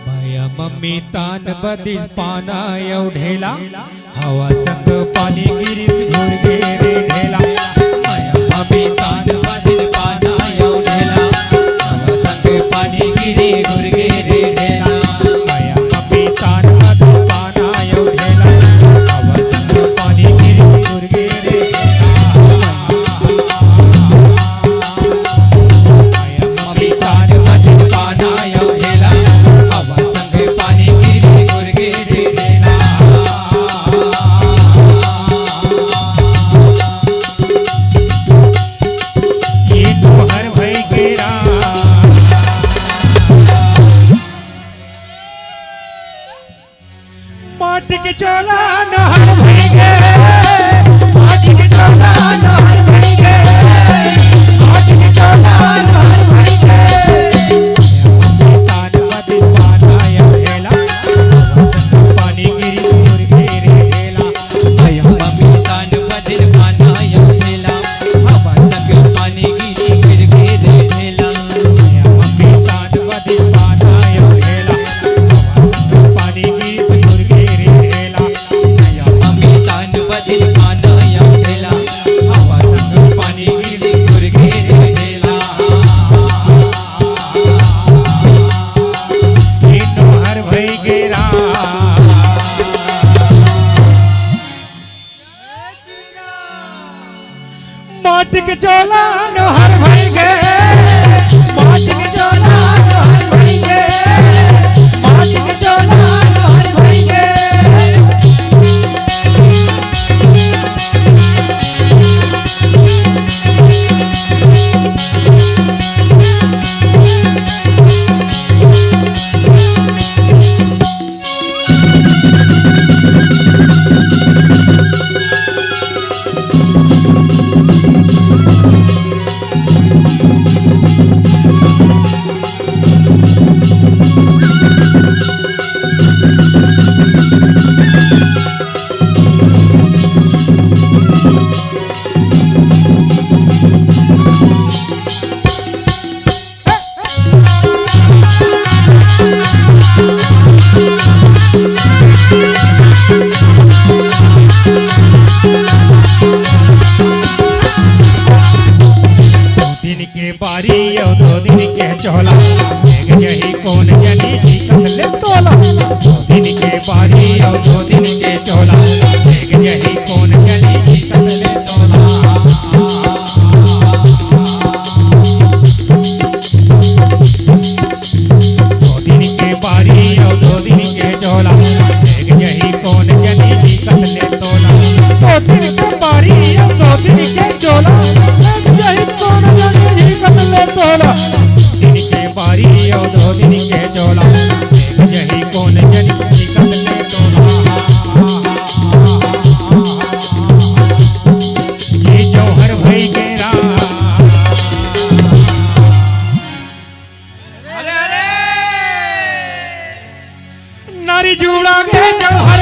माया mummy तान बदिल पाना एवढेला हवा संग पाणी गिरीत घोरगे रे ढेला माया मम्मी तान बदिल पाना एवढेला हवा संग पाणी गिरी घोरगे रे ढेला माया मम्मी तान बदिल पाना एवढेला हवा संग पाणी गिरी घोरगे रे ढेला माया मम्मी तान बदिल पाना एवढेला हवा संग पाणी गिरी घोरगे रे ढेला माटी के चोला नहर भई गे माटी के चोला नहर भई गे माटी के चोला नहर भई गे तान बदिल पाना एवढेला पाणी गिरी घोरगे रे ढेला माया मम्मी तान बदिल पाना एवढेला हवा संग पाणी गिरी घोरगे रे ढेला माया मम्मी तान बदिल पाना एवढेला पाणी गिरी घोरगे रे ढेला माया मम्मी तान बदिल पाना एवढेला हवा संग पाणी गिरी घोरगे रे ढेला हे नहर भई गेरा माटी के चोला नहर भई गे माटी के चोला नहर भई गे माटी के चोला नहर भई गे दिन के बारी यो दो दिन के चोला एक यही कौन जनी जी कतले तोला दो दिन के बारी यो दो दिन के चोला एक यही कौन जनी जी कतले तोला दो दिन के बारी यो दो दिन के चोला एक यही कौन जनी जी कतले तोला दो दिन के बारी यो दो दिन के चोला यही कौन जनी जी कतले तोला दिन के बारी और दो दिन के चोला यही कौन जनी जी कतले तोला ये जौहर भई गेरा अरे अरे नारी जुड़ा गे जौहर